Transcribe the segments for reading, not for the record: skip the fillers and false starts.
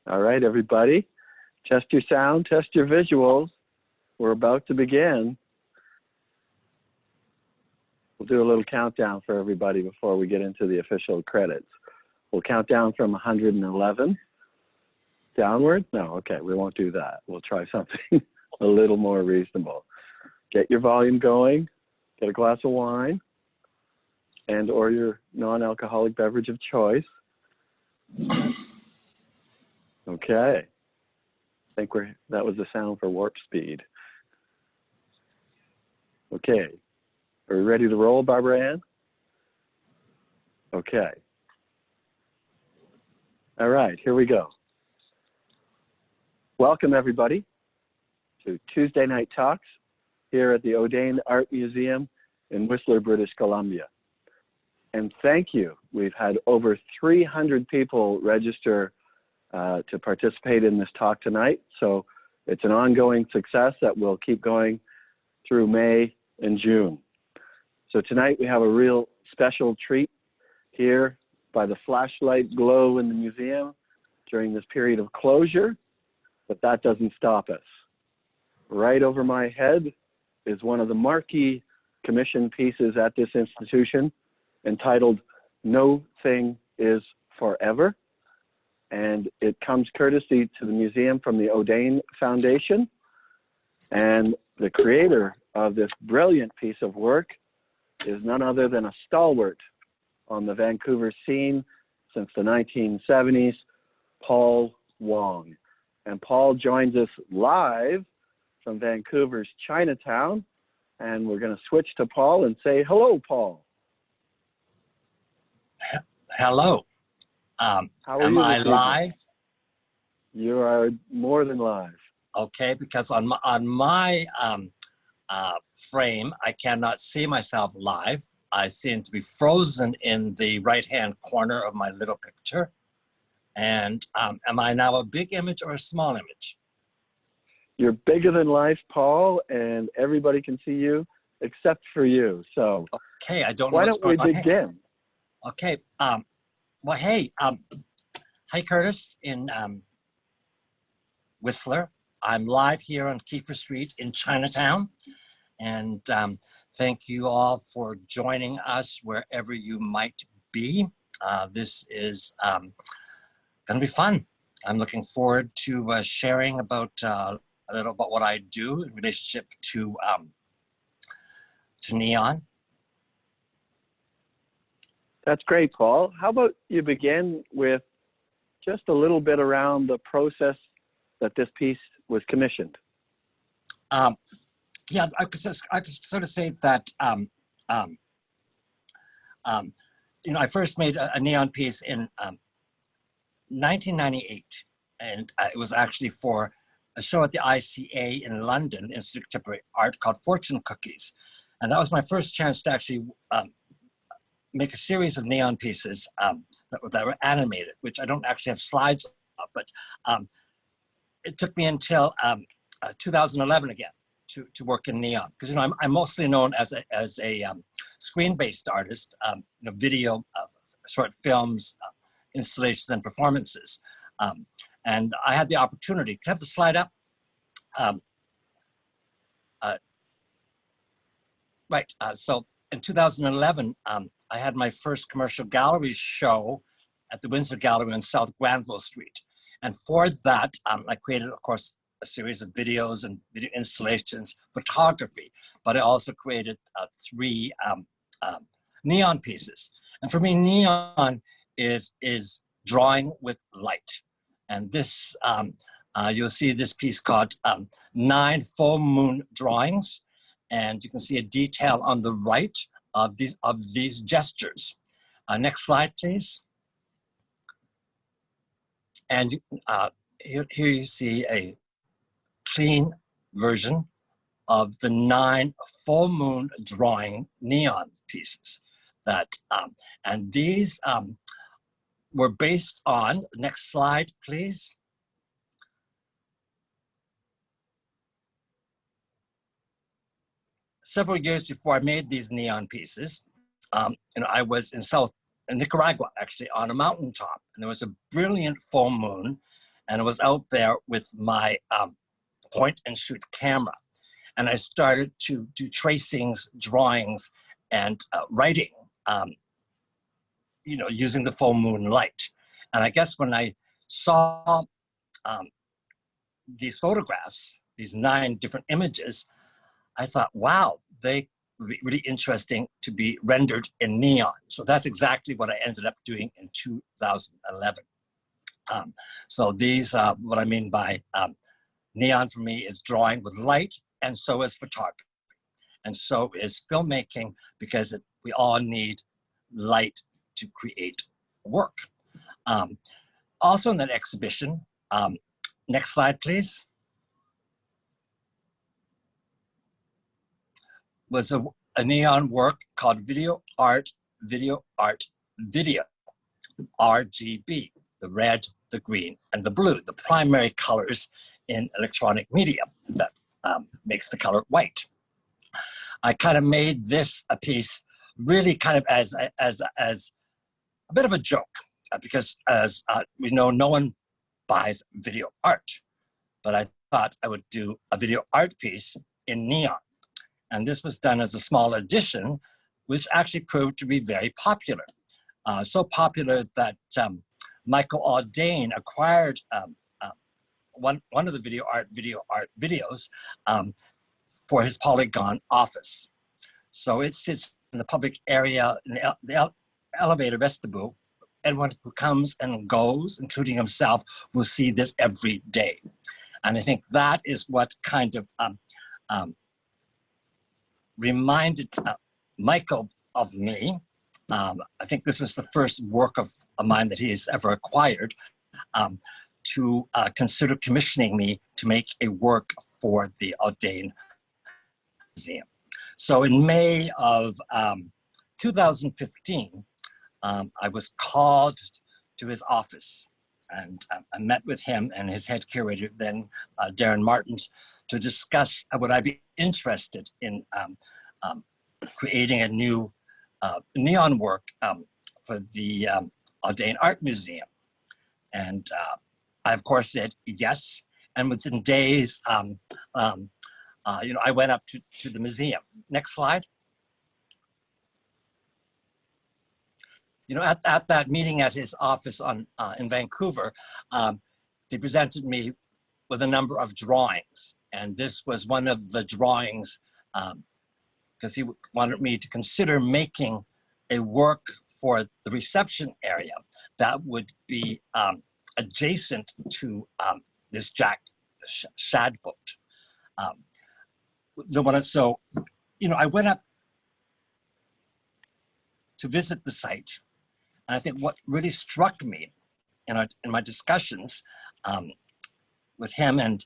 All right, everybody. Test your sound, test your visuals. We're about to begin. We'll do a little countdown for everybody before we get into the official credits. We'll count down from 111 downward. No, okay, we won't do that. We'll try something a little more reasonable. Get your volume going, get a glass of wine, and or your non-alcoholic beverage of choice. Okay. I think that was the sound for warp speed. Okay. Are we ready to roll, Barbara Ann? Okay. All right, here we go. Welcome, everybody, to Tuesday Night Talks here at the Audain Art Museum in Whistler, British Columbia. And thank you. We've had over 300 people register to participate in this talk tonight. So it's an ongoing success that will keep going through May and June. So tonight we have a real special treat here by the flashlight glow in the museum during this period of closure, but that doesn't stop us. Right over my head is one of the marquee commission pieces at this institution entitled "No Thing Is Forever." And it comes courtesy to the museum from the Audain Foundation. And the creator of this brilliant piece of work is none other than a stalwart on the Vancouver scene since the 1970s, Paul Wong. And Paul joins us live from Vancouver's Chinatown. And we're going to switch to Paul and say, hello, Paul. Hello. Am I live? You are more than live. Okay, because on my frame, I cannot see myself live. I seem to be frozen in the right-hand corner of my little picture. And am I now a big image or a small image? You're bigger than life, Paul, and everybody can see you except for you. So okay, I don't know why don't we begin? Okay. Well, hey, hi, Curtis in Whistler. I'm live here on Kiefer Street in Chinatown. And thank you all for joining us wherever you might be. This is going to be fun. I'm looking forward to sharing about a little about what I do in relationship to neon. That's great, Paul. How about you begin with just a little bit around the process that this piece was commissioned? Yeah, I could sort of say that, you know, I first made a neon piece in 1998, and it was actually for a show at the ICA in London, the Institute of Contemporary Art, called Fortune Cookies. And that was my first chance to actually make a series of neon pieces that were animated, which I don't actually have slides of, but it took me until 2011 again to work in neon, because you know I'm mostly known as a screen-based artist, you know, video, short films, installations, and performances, and I had the opportunity. Can I have the slide up? Right. So in 2011. I had my first commercial gallery show at the Windsor Gallery on South Granville Street. And for that, I created, of course, a series of videos and video installations, photography, but I also created 3 neon pieces. And for me, neon is drawing with light. And this, you'll see this piece called 9 Full Moon Drawings. And you can see a detail on the right of these gestures. Next slide, please. And here you see a clean version of the 9 full moon drawing neon pieces that, and these were based on, next slide, please. Several years before I made these neon pieces, you know, I was in Nicaragua, actually, on a mountaintop, and there was a brilliant full moon, And I was out there with my point and shoot camera. And I started to do tracings, drawings, and writing, using the full moon light. And I guess when I saw these photographs, these 9 different images, I thought, wow, they would be really interesting to be rendered in neon. So that's exactly what I ended up doing in 2011. So these, what I mean by neon for me is drawing with light, and so is photography. And so is filmmaking, because we all need light to create work. Also in that exhibition, next slide, please, was a neon work called Video Art, Video, RGB, the red, the green, and the blue, the primary colors in electronic media that makes the color white. I kind of made this a piece really kind of as a bit of a joke, because as we know, no one buys video art, but I thought I would do a video art piece in neon. And this was done as a small edition, which actually proved to be very popular. So popular that Michael Audain acquired one of the video art videos for his Polygon office. So it sits in the public area, in the elevator vestibule. Anyone who comes and goes, including himself, will see this every day. And I think that is what kind of reminded Michael of me. I think this was the first work of mine that he has ever acquired, to consider commissioning me to make a work for the Audain Museum. So in May of 2015, I was called to his office, and I met with him and his head curator, then Darren Martins, to discuss would I be interested in creating a new neon work for the Audain Art Museum. And I, of course, said yes. And within days, I went up to the museum. Next slide. At that meeting at his office in Vancouver, they presented me with a number of drawings. And this was one of the drawings, because he wanted me to consider making a work for the reception area that would be adjacent to this shad boat. So, I went up to visit the site. And I think what really struck me in my discussions with him and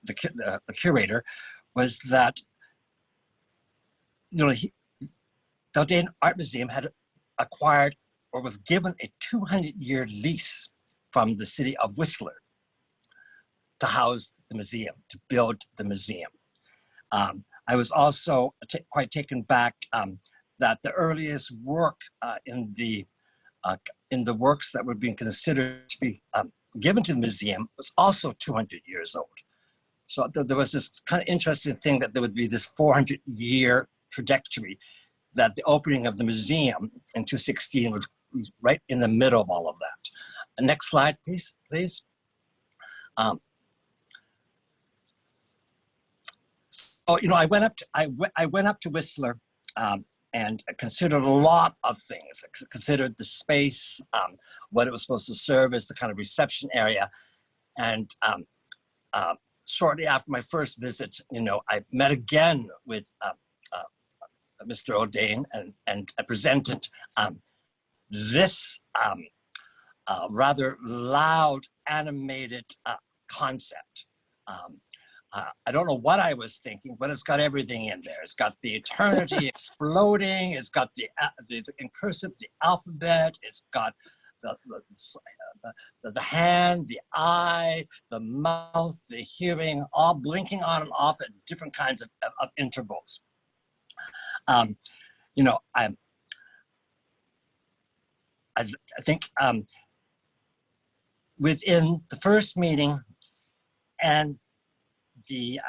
the curator was that the Audain Art Museum had acquired or was given a 200-year lease from the city of Whistler to house the museum, to build the museum. I was also quite taken back that the earliest work in the works that were being considered to be given to the museum was also 200 years old. So there was this kind of interesting thing that there would be this 400-year trajectory, that the opening of the museum in 2016 was right in the middle of all of that. Next slide, please. So I went up to Whistler and I considered a lot of things. I considered the space, what it was supposed to serve as the kind of reception area. And shortly after my first visit, I met again with Mr. Audain, and I presented this rather loud, animated concept. I don't know what I was thinking, but it's got everything in there. It's got the eternity exploding. It's got the in cursive, the alphabet. It's got the hand, the eye, the mouth, the hearing, all blinking on and off at different kinds of intervals. I think within the first meeting and the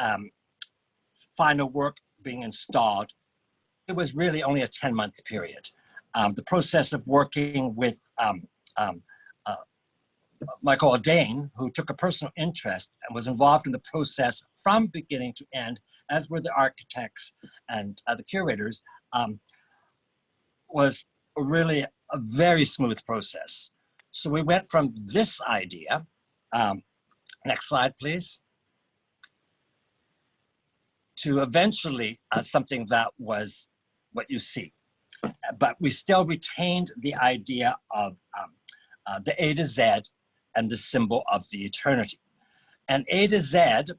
final work being installed, it was really only a 10-month period. The process of working with Michael Audain, who took a personal interest and was involved in the process from beginning to end, as were the architects and the curators, was really a very smooth process. So we went from this idea, next slide, please, to eventually something that was what you see. But we still retained the idea of the A to Z and the symbol of the eternity. And A to Z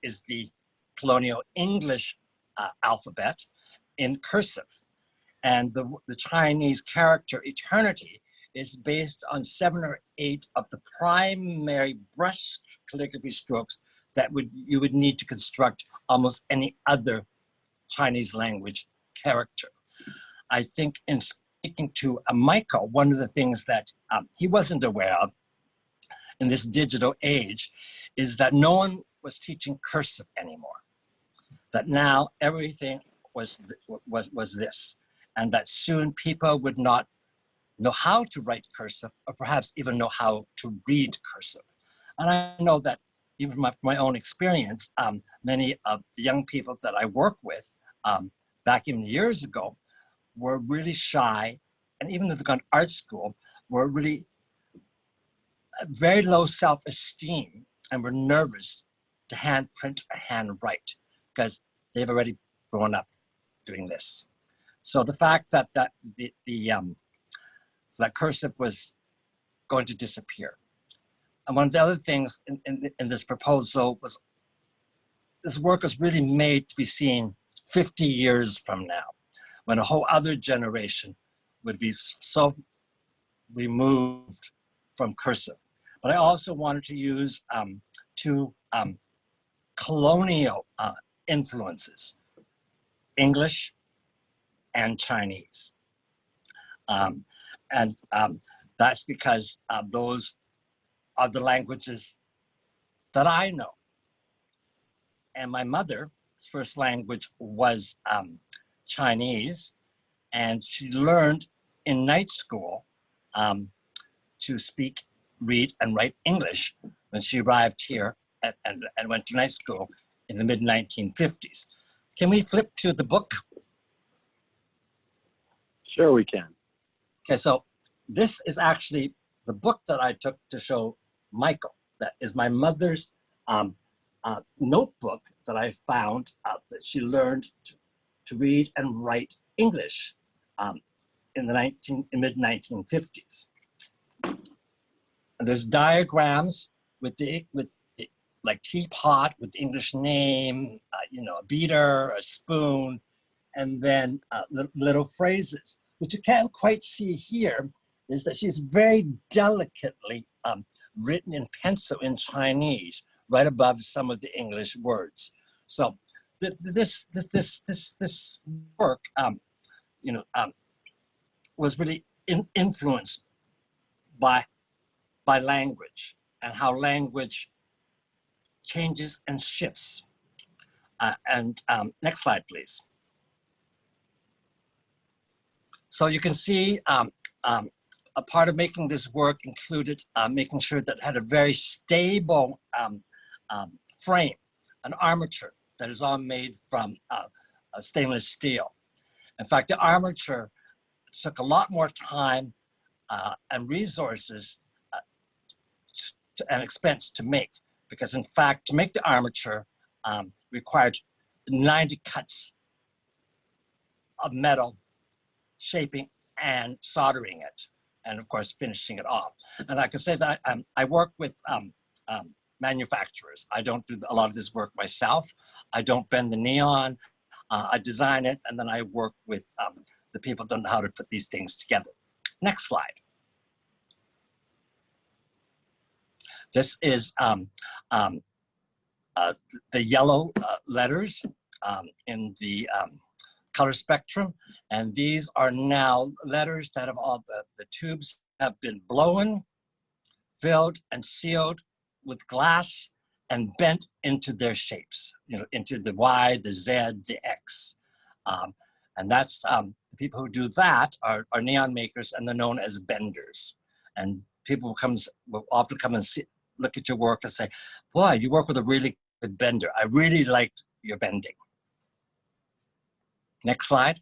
is the colonial English alphabet in cursive. And the Chinese character eternity is based on 7 or 8 of the primary brush calligraphy strokes that you would need to construct almost any other Chinese language character. I think in speaking to Michael, one of the things that he wasn't aware of in this digital age is that no one was teaching cursive anymore. That now everything was this, and that soon people would not know how to write cursive, or perhaps even know how to read cursive. And I know that even from my own experience, many of the young people that I work with back even years ago were really shy, and even if they've gone to art school, were really very low self-esteem and were nervous to hand print or hand write because they've already grown up doing this. So the fact that that cursive was going to disappear. And one of the other things in this proposal was this work is really made to be seen 50 years from now, when a whole other generation would be so removed from cursive. But I also wanted to use 2 colonial influences, English and Chinese. That's because those are the languages that I know. And my mother's first language was Chinese, and she learned in night school to speak, read, and write English when she arrived here and went to night school in the mid-1950s. Can we flip to the book? Sure, we can. Okay, so this is actually the book that I took to show Michael. That is my mother's notebook that I found that she learned to read and write English in the mid-1950s. And there's diagrams with like teapot with the English name, a beater, a spoon, and then little phrases. What you can't quite see here is that she's very delicately written in pencil in Chinese right above some of the English words. So this work, was really influenced by language and how language changes and shifts. Next slide, please. So you can see a part of making this work included making sure that it had a very stable frame, an armature that is all made from stainless steel. In fact, the armature took a lot more time and resources and expense to make, because in fact, to make the armature required 90 cuts of metal, shaping and soldering it, and of course finishing it off. And like I said, I work with manufacturers. I don't do a lot of this work myself. I don't bend the neon. I design it, and then I work with the people that know how to put these things together. Next slide. This is the yellow letters in the color spectrum. And these are now letters that have all the tubes have been blown, filled and sealed with glass and bent into their shapes, into the Y, the Z, the X. And that's, the people who do that are neon makers, and they're known as benders. And people will often come and look at your work and say, boy, you work with a really good bender. I really liked your bending. Next slide.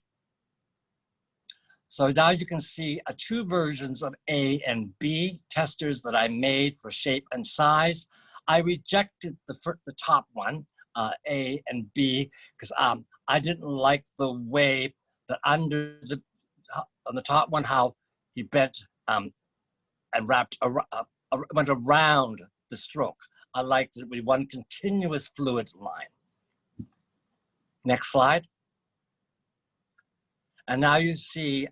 So now you can see two versions of A and B testers that I made for shape and size. I rejected the top one, A and B, because I didn't like the way that on the top one, how he bent and wrapped, went around the stroke. I liked it with one continuous fluid line. Next slide. And now you see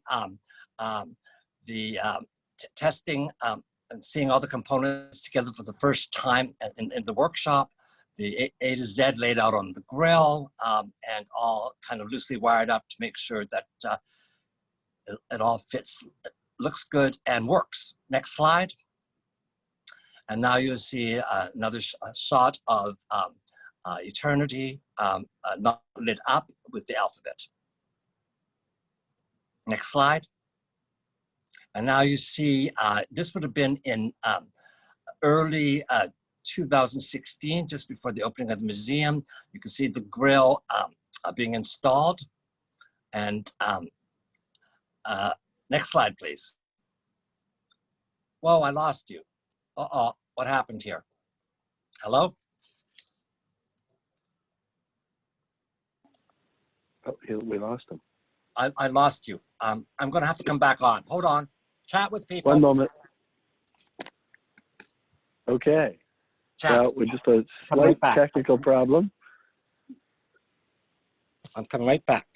the testing and seeing all the components together for the first time in the workshop, the A to Z laid out on the grill, and all kind of loosely wired up to make sure that it all fits, looks good, and works. Next slide. And now you'll see another shot of Eternity not lit up with the alphabet. Next slide. And now you see, this would have been in early 2016, just before the opening of the museum. You can see the grill being installed. And next slide, please. Whoa, I lost you. Uh-oh, what happened here? Hello? Oh, we lost him. I lost you. I'm gonna have to come back on. Hold on. Chat with people. One moment. Okay. Chat. Well, we're just a slight technical problem. I'm coming right back.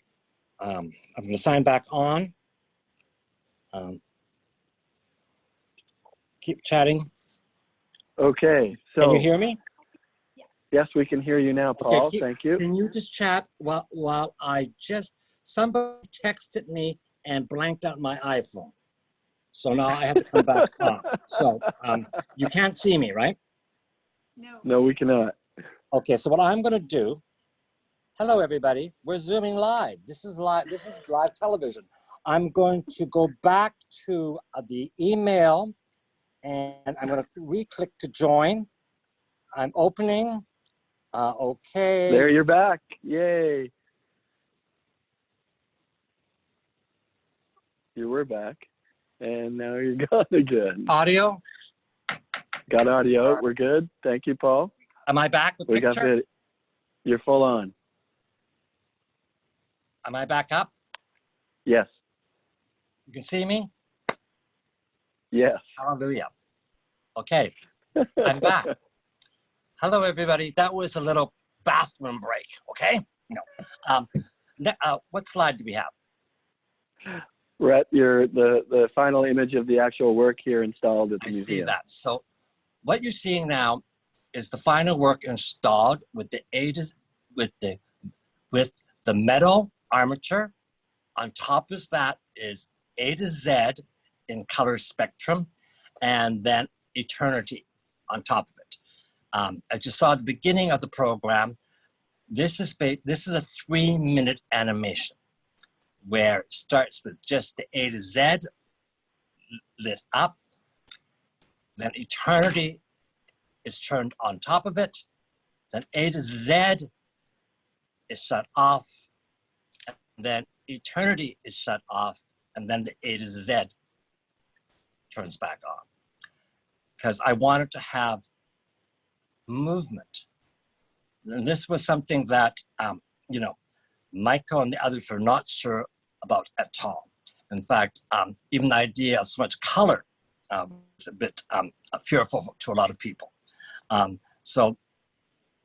I'm gonna sign back on. Keep chatting. Okay, so. Can you hear me? Yes, we can hear you now, Paul. Okay, thank you. Can you just chat while somebody texted me and blanked out my iPhone. So now I have to come back on. So you can't see me, right? No. No, we cannot. Okay, so what I'm gonna do, hello everybody, we're Zooming live. This is live television. I'm going to go back to the email and I'm gonna re-click to join. I'm opening, okay. There, you're back, yay. You were back, and now you're gone again. Audio? Got audio, we're good. Thank you, Paul. Am I back with We picture? got video. You're full on. Am I back up? Yes. You can see me? Yes. Hallelujah. Okay, I'm back. Hello, everybody. That was a little bathroom break, okay? What slide do we have? We're at the final image of the actual work here installed at the museum. I see that. So what you're seeing now is the final work installed with the the metal armature. On top of that is A to Z in color spectrum, and then Eternity on top of it. As you saw at the beginning of the program, this is a 3-minute animation where it starts with just the A to Z lit up, then Eternity is turned on top of it, then A to Z is shut off, and then Eternity is shut off, and then the A to Z turns back on. Because I wanted to have movement. And this was something that, Michael and the others were not sure about at all. In fact, even the idea of so much color is a bit fearful to a lot of people. So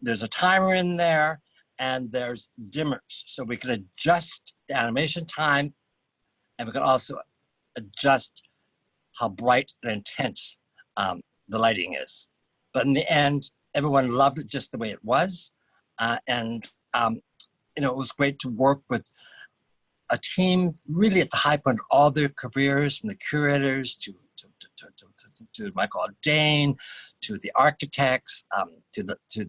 there's a timer in there and there's dimmers. So we can adjust the animation time, and we can also adjust how bright and intense the lighting is. But in the end, everyone loved it just the way it was. It was great to work with a team really at the high point of all their careers, from the curators to to Michael Audain, to the architects, to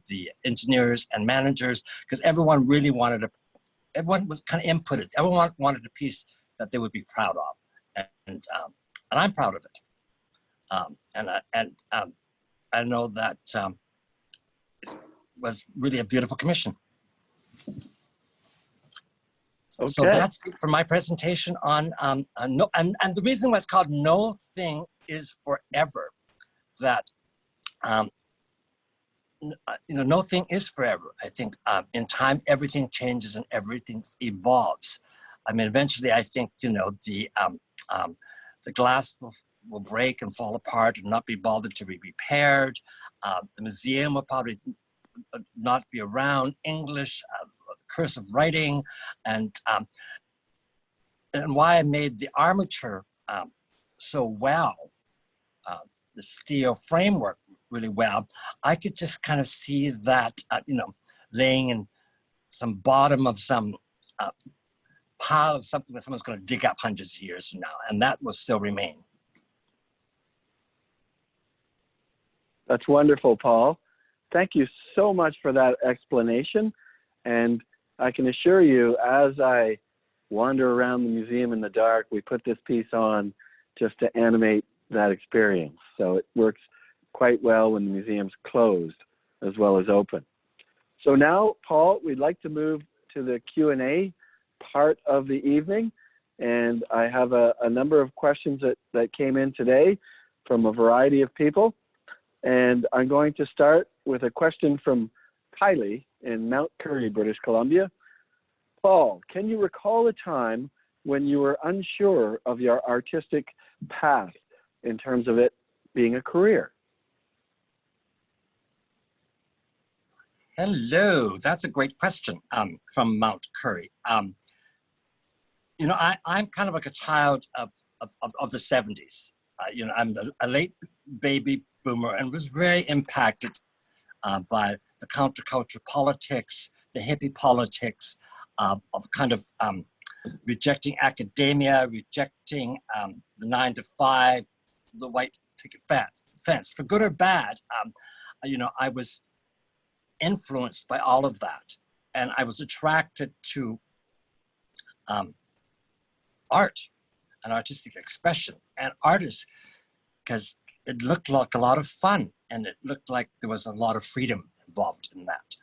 the engineers and managers, because everyone really everyone was kind of inputted. Everyone wanted a piece that they would be proud of, and I'm proud of it. I know that it was really a beautiful commission. Okay. So that's it for my presentation on no, and the reason why it's called No Thing is Forever, that no thing is forever. I think in time everything changes and everything evolves. I mean, eventually I think the glass will break and fall apart and not be bothered to be repaired. The museum will probably not be around. English, cursive writing, and why I made the armature so well, the steel framework really well. I could just kind of see that, laying in some bottom of some pile of something that someone's going to dig up hundreds of years from now, and that will still remain. That's wonderful, Paul. Thank you so much for that explanation. And I can assure you, as I wander around the museum in the dark, we put this piece on just to animate that experience. So it works quite well when the museum's closed as well as open. So now, Paul, we'd like to move to the Q&A part of the evening. And I have a number of questions that came in today from a variety of people. And I'm going to start with a question from Kylie in Mount Currie, British Columbia. Paul, can you recall a time when you were unsure of your artistic path in terms of it being a career? Hello, that's a great question from Mount Currie. I'm kind of like a child of the 70s. I'm a late baby boomer and was very impacted by the counterculture politics, the hippie politics of kind of rejecting academia, rejecting the 9-to-5, the white picket fence. For good or bad, I was influenced by all of that. And I was attracted to art and artistic expression and artists because it looked like a lot of fun and it looked like there was a lot of freedom involved in that.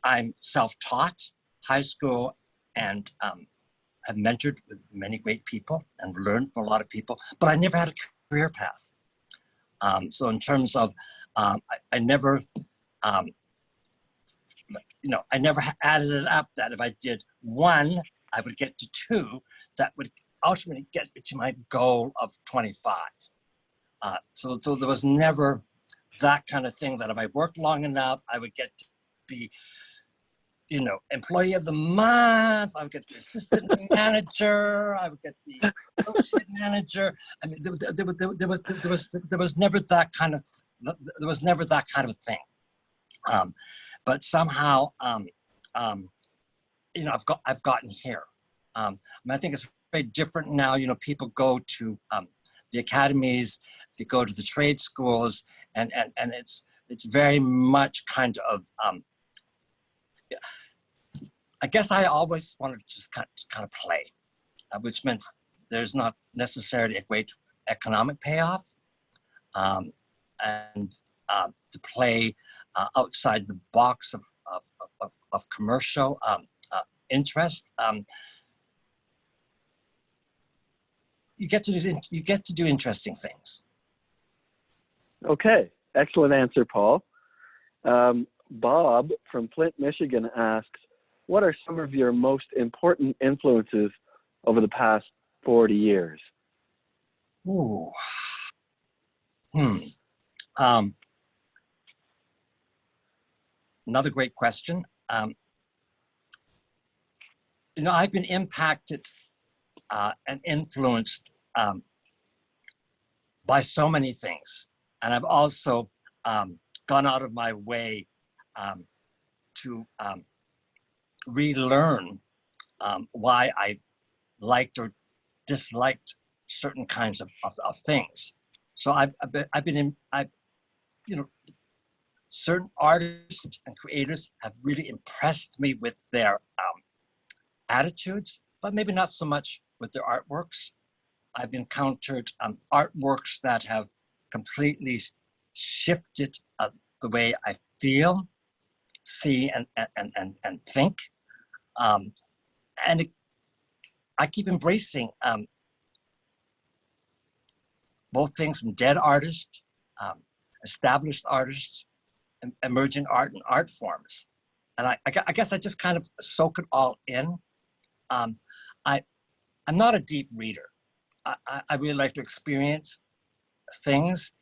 I'm self-taught, high school, and have mentored with many great people and learned from a lot of people, but I never had a career path. So in terms of, I never, I never added it up that if I did one, I would get to two, that would ultimately get me to my goal of 25. So there was never that kind of thing that if I worked long enough, I would get to be, employee of the month, I would get to be assistant manager, I would get to be associate manager. I mean, there was never that kind of, there was never that kind of thing. But somehow, I've gotten here. I think it's very different now. People go to the academies, they go to the trade schools, and it's very much kind of. I guess I always wanted to just kind of play, which meant there's not necessarily a great economic payoff, and to play outside the box of commercial interest. You get to do interesting things. Okay, excellent answer, Paul. Bob from Flint, Michigan asks, what are some of your most important influences over the past 40 years? Ooh. Another great question. I've been impacted and influenced by so many things. And I've also gone out of my way to relearn why I liked or disliked certain kinds of things. So I've been in, you know, certain artists and creators have really impressed me with their attitudes, but maybe not so much with their artworks. I've encountered artworks that have completely shifted the way I feel, see, and think. And I keep embracing both things from dead artists, established artists, and emerging art and art forms. And I guess I just kind of soak it all in. I'm not a deep reader. I really like to experience things,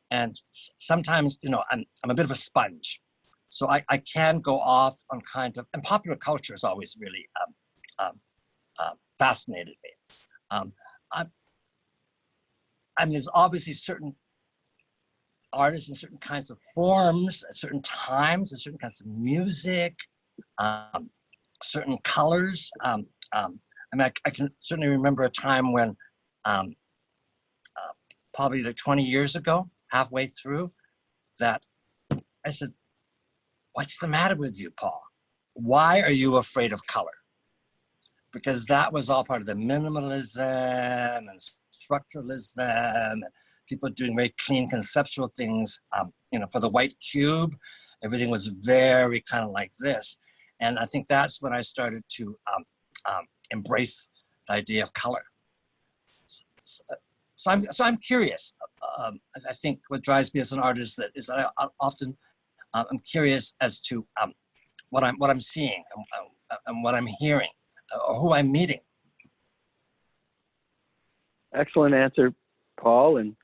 and sometimes, you know, I'm a bit of a sponge, so I can go off on kind of, and popular culture has always really fascinated me. I mean, there's obviously certain artists in certain kinds of forms, at certain times, and certain kinds of music, certain colors. I mean, I can certainly remember a time when probably like 20 years ago, halfway through, that I said, "What's the matter with you, Paul? Why are you afraid of color?" Because that was all part of the minimalism and structuralism, and people doing very clean conceptual things. You know, for the white cube, everything was very kind of like this. And I think that's when I started to embrace the idea of color. So I'm curious. I think what drives me as an artist is that I often I'm curious as to what I'm seeing and what I'm hearing, or who I'm meeting. Excellent answer, Paul. And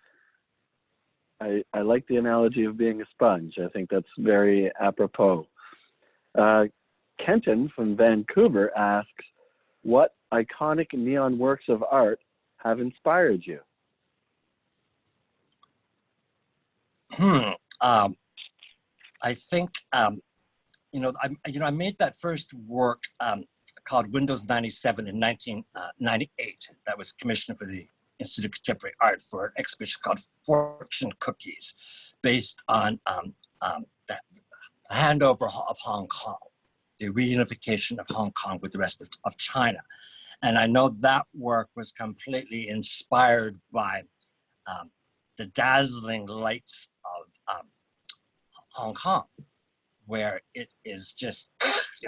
I like the analogy of being a sponge. I think that's very apropos. Kenton from Vancouver asks, what iconic neon works of art have inspired you? I think you know, I made that first work called Windows 97 in 1998. That was commissioned for the Institute of Contemporary Art for an exhibition called Fortune Cookies, based on the handover of Hong Kong, the reunification of Hong Kong with the rest of China. And I know that work was completely inspired by the dazzling lights of Hong Kong, where it is just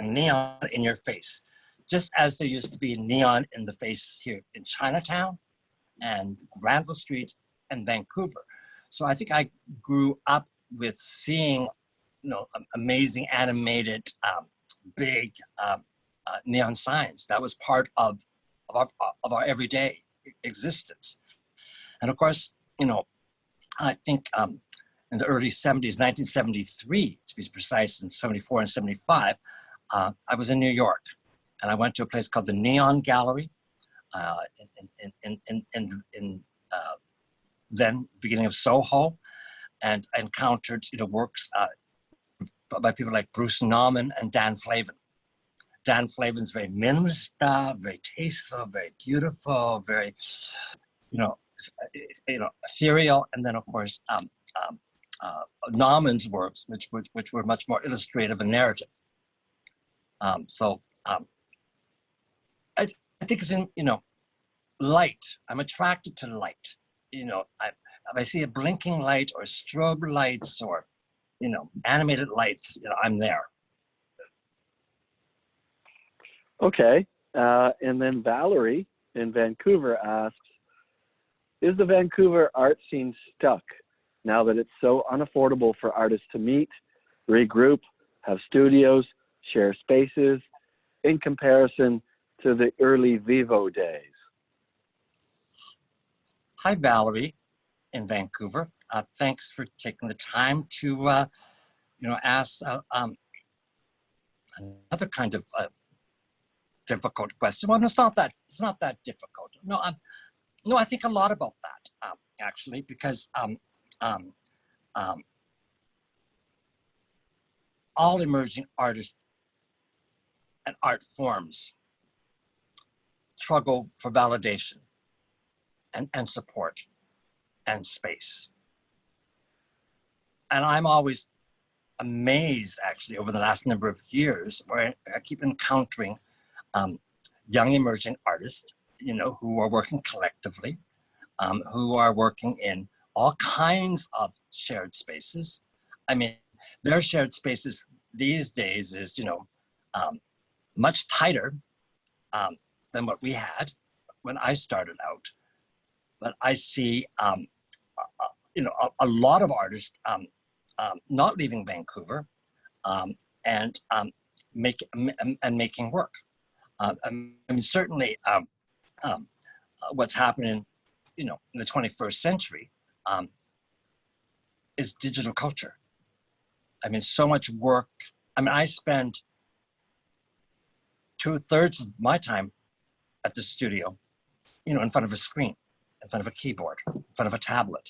neon in your face, just as there used to be neon in the face here in Chinatown and Granville Street and Vancouver. So I think I grew up with seeing, you know, amazing animated, big neon signs. That was part of our everyday existence. And of course, you know, I think in the early 70s, 1973, to be precise, in 74 and 75, I was in New York, and I went to a place called the Neon Gallery in then beginning of Soho, and I encountered, you know, works by people like Bruce Nauman and Dan Flavin. Dan Flavin's very minimalist stuff, very tasteful, very beautiful, very, you know, ethereal, and then of course Nauman's works, which were much more illustrative and narrative. So I think it's in, you know, light. I'm attracted to light. You know, if I see a blinking light or strobe lights or, you know, animated lights, you know, I'm there. Okay. And then Valerie in Vancouver asks, is the Vancouver art scene stuck now that it's so unaffordable for artists to meet, regroup, have studios, share spaces, in comparison to the early Vivo days? Hi, Valerie in Vancouver. Thanks for taking the time to, you know, ask another kind of difficult question. Well, it's not that difficult. No, no, I think a lot about that, actually, because all emerging artists and art forms struggle for validation and support and space. And I'm always amazed, actually, over the last number of years, where I keep encountering young emerging artists, you know, who are working collectively, who are working in all kinds of shared spaces. I mean, their shared spaces these days is, you know, much tighter than what we had when I started out. But I see, you know, a lot of artists not leaving Vancouver and making work. I mean, certainly, what's happening, you know, in the 21st century is digital culture. I mean, so much work. I mean, I spend 2/3 of my time at the studio, you know, in front of a screen, in front of a keyboard, in front of a tablet.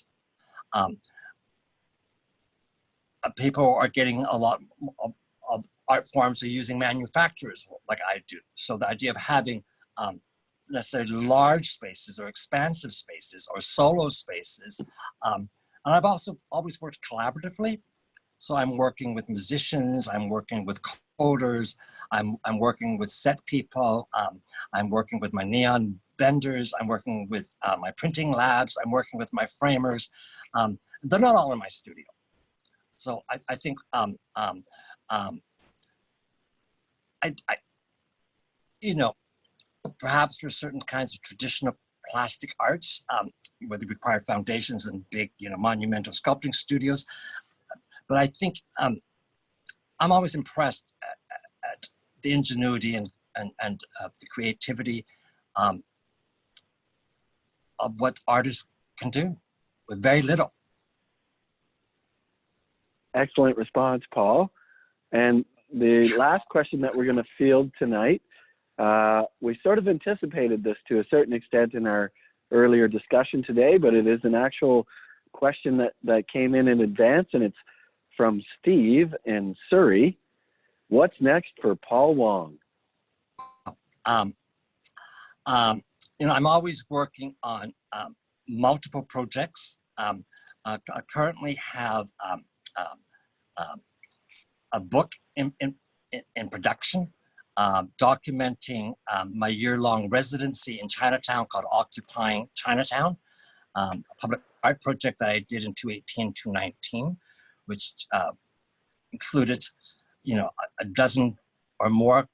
People are getting a lot of art forms are using manufacturers like I do. So the idea of having necessarily large spaces or expansive spaces or solo spaces. And I've also always worked collaboratively. So I'm working with musicians, I'm working with coders, I'm working with set people, I'm working with my neon benders, I'm working with my printing labs, I'm working with my framers. They're not all in my studio. So I think you know, perhaps for certain kinds of traditional plastic arts, where they require foundations and big, you know, monumental sculpting studios. But I think I'm always impressed at the ingenuity and the creativity of what artists can do with very little. Excellent response, Paul. And the last question that we're going to field tonight, we sort of anticipated this to a certain extent in our earlier discussion today, but it is an actual question that came in advance, and it's from Steve in Surrey. What's next for Paul Wong? You know, I'm always working on multiple projects. I currently have a book in production, documenting my year-long residency in Chinatown called Occupying Chinatown, a public art project that I did in 2018, 2019, which included, you know, a dozen or more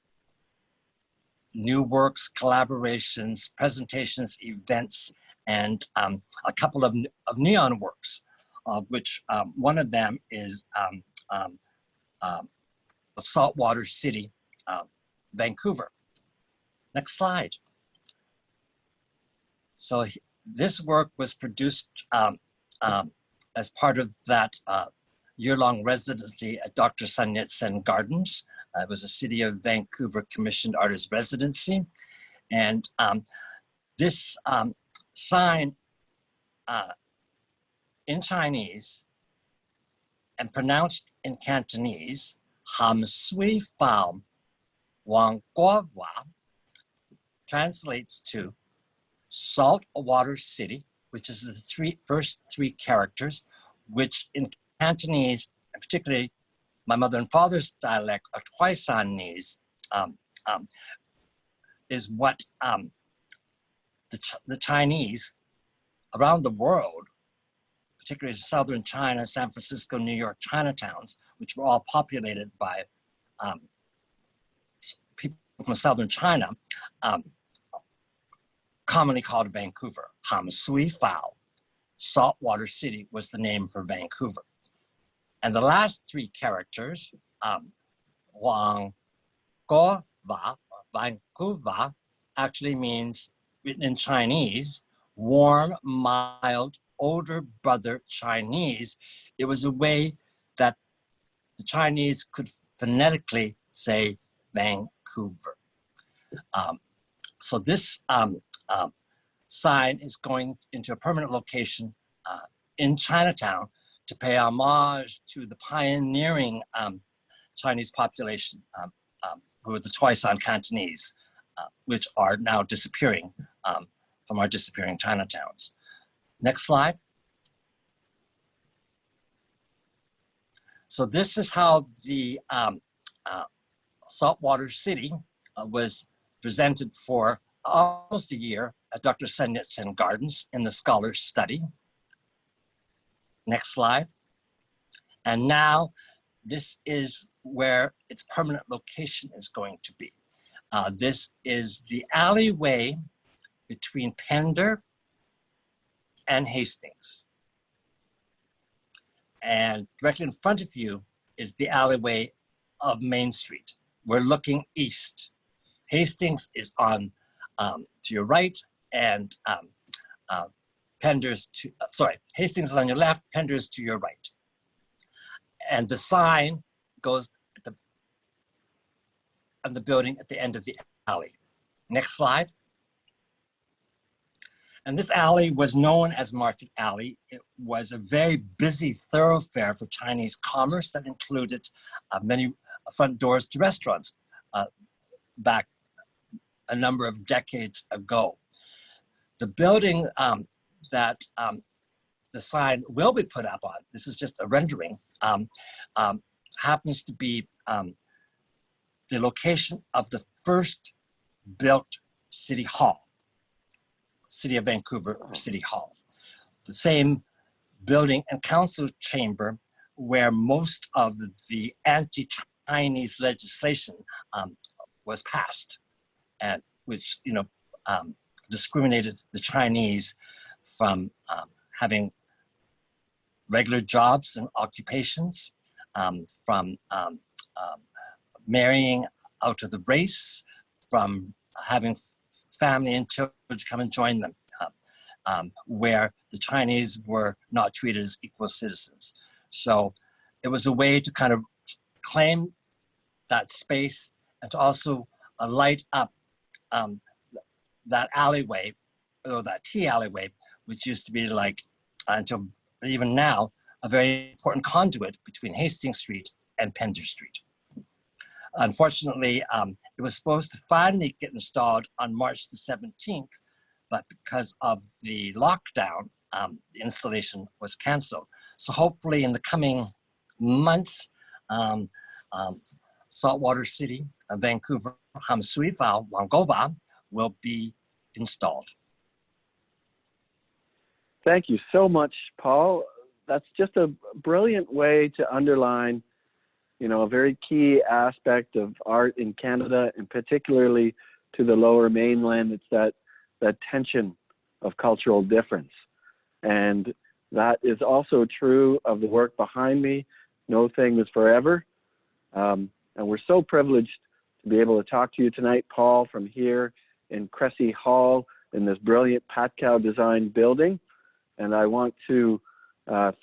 new works, collaborations, presentations, events, and a couple of neon works, of which one of them is Saltwater City, Vancouver. Next slide. So this work was produced as part of that year-long residency at Dr. Sun Yat-sen Gardens. It was a City of Vancouver commissioned artist residency. And this sign in Chinese and pronounced in Cantonese, Ham Sui Phao Wang Guo Wa, translates to Saltwater City, which is the first three characters, which in Cantonese, and particularly my mother and father's dialect of Twisanese, is what the Chinese around the world, particularly southern China, San Francisco, New York, Chinatowns, which were all populated by people from southern China, commonly called Vancouver. Ham Sui Phao, Saltwater City, was the name for Vancouver. And the last three characters, Wang Guo Va, Vancouver, actually means, written in Chinese, warm, mild, older brother Chinese. It was a way that the Chinese could phonetically say Vancouver. So this sign is going into a permanent location in Chinatown to pay homage to the pioneering Chinese population, who are the Twisan Cantonese, which are now disappearing from our disappearing Chinatowns. Next slide. So this is how the saltwater city was presented for almost a year at Dr. Sun Yat-sen Gardens in the Scholars Study. Next slide. And now this is where its permanent location is going to be. This is the alleyway between Pender and Hastings. And directly in front of you is the alleyway of Main Street. We're looking east. Hastings is on to your right, and Pender's to, Hastings is on your left, Pender's to your right. And the sign goes on the building at the end of the alley. Next slide. And this alley was known as Market Alley. It was a very busy thoroughfare for Chinese commerce that included many front doors to restaurants back a number of decades ago. The building that the sign will be put up on, this is just a rendering, happens to be the location of the first built city hall. City of Vancouver City Hall, the same building and council chamber where most of the anti-Chinese legislation was passed, and which discriminated the Chinese from having regular jobs and occupations, from marrying out of the race, from having family and children come and join them, where the Chinese were not treated as equal citizens. So it was a way to kind of claim that space and to also light up that alleyway, or that T alleyway, which used to be like, until even now, a very important conduit between Hastings Street and Pender Street. Unfortunately, it was supposed to finally get installed on March the 17th, but because of the lockdown, the installation was canceled. So hopefully in the coming months, Saltwater City, Vancouver, Hamsuifa, Wangova will be installed. Thank you so much, Paul. That's just a brilliant way to underline a very key aspect of art in Canada, and particularly to the Lower Mainland. It's that tension of cultural difference. And that is also true of the work behind me. No thing is forever. And we're so privileged to be able to talk to you tonight, Paul, from here in Cressey Hall in this brilliant Patcow design building. And I want to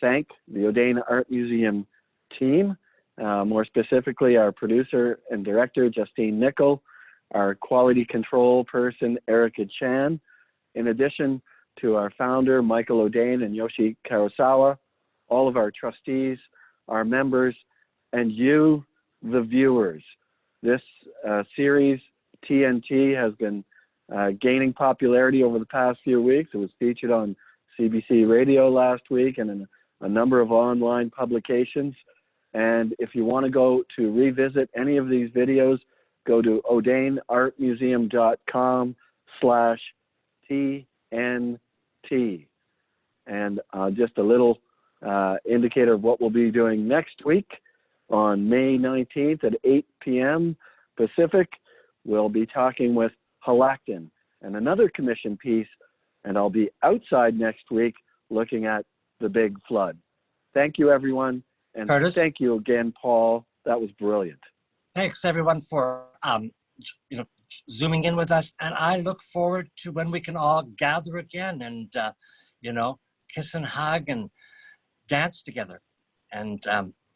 thank the Audain Art Museum team, more specifically our producer and director, Justine Nickel, our quality control person, Erica Chan, in addition to our founder, Michael Audain and Yoshi Kurosawa, all of our trustees, our members, and you, the viewers. This series, TNT, has been gaining popularity over the past few weeks. It was featured on CBC Radio last week and in a number of online publications. And if you want to go to revisit any of these videos, go to audainartmuseum.com/TNT. And just a little indicator of what we'll be doing next week on May 19th at 8 p.m. Pacific. We'll be talking with Halakton and another commission piece, and I'll be outside next week looking at the big flood. Thank you, everyone. And Curtis, thank you again, Paul. That was brilliant. Thanks everyone for zooming in with us, and I look forward to when we can all gather again and kiss and hug and dance together and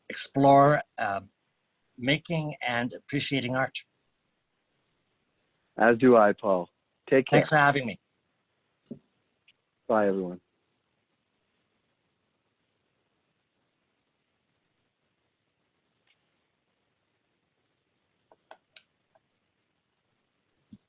explore making and appreciating art. As do I, Paul. Take care. Thanks for having me. Bye, everyone.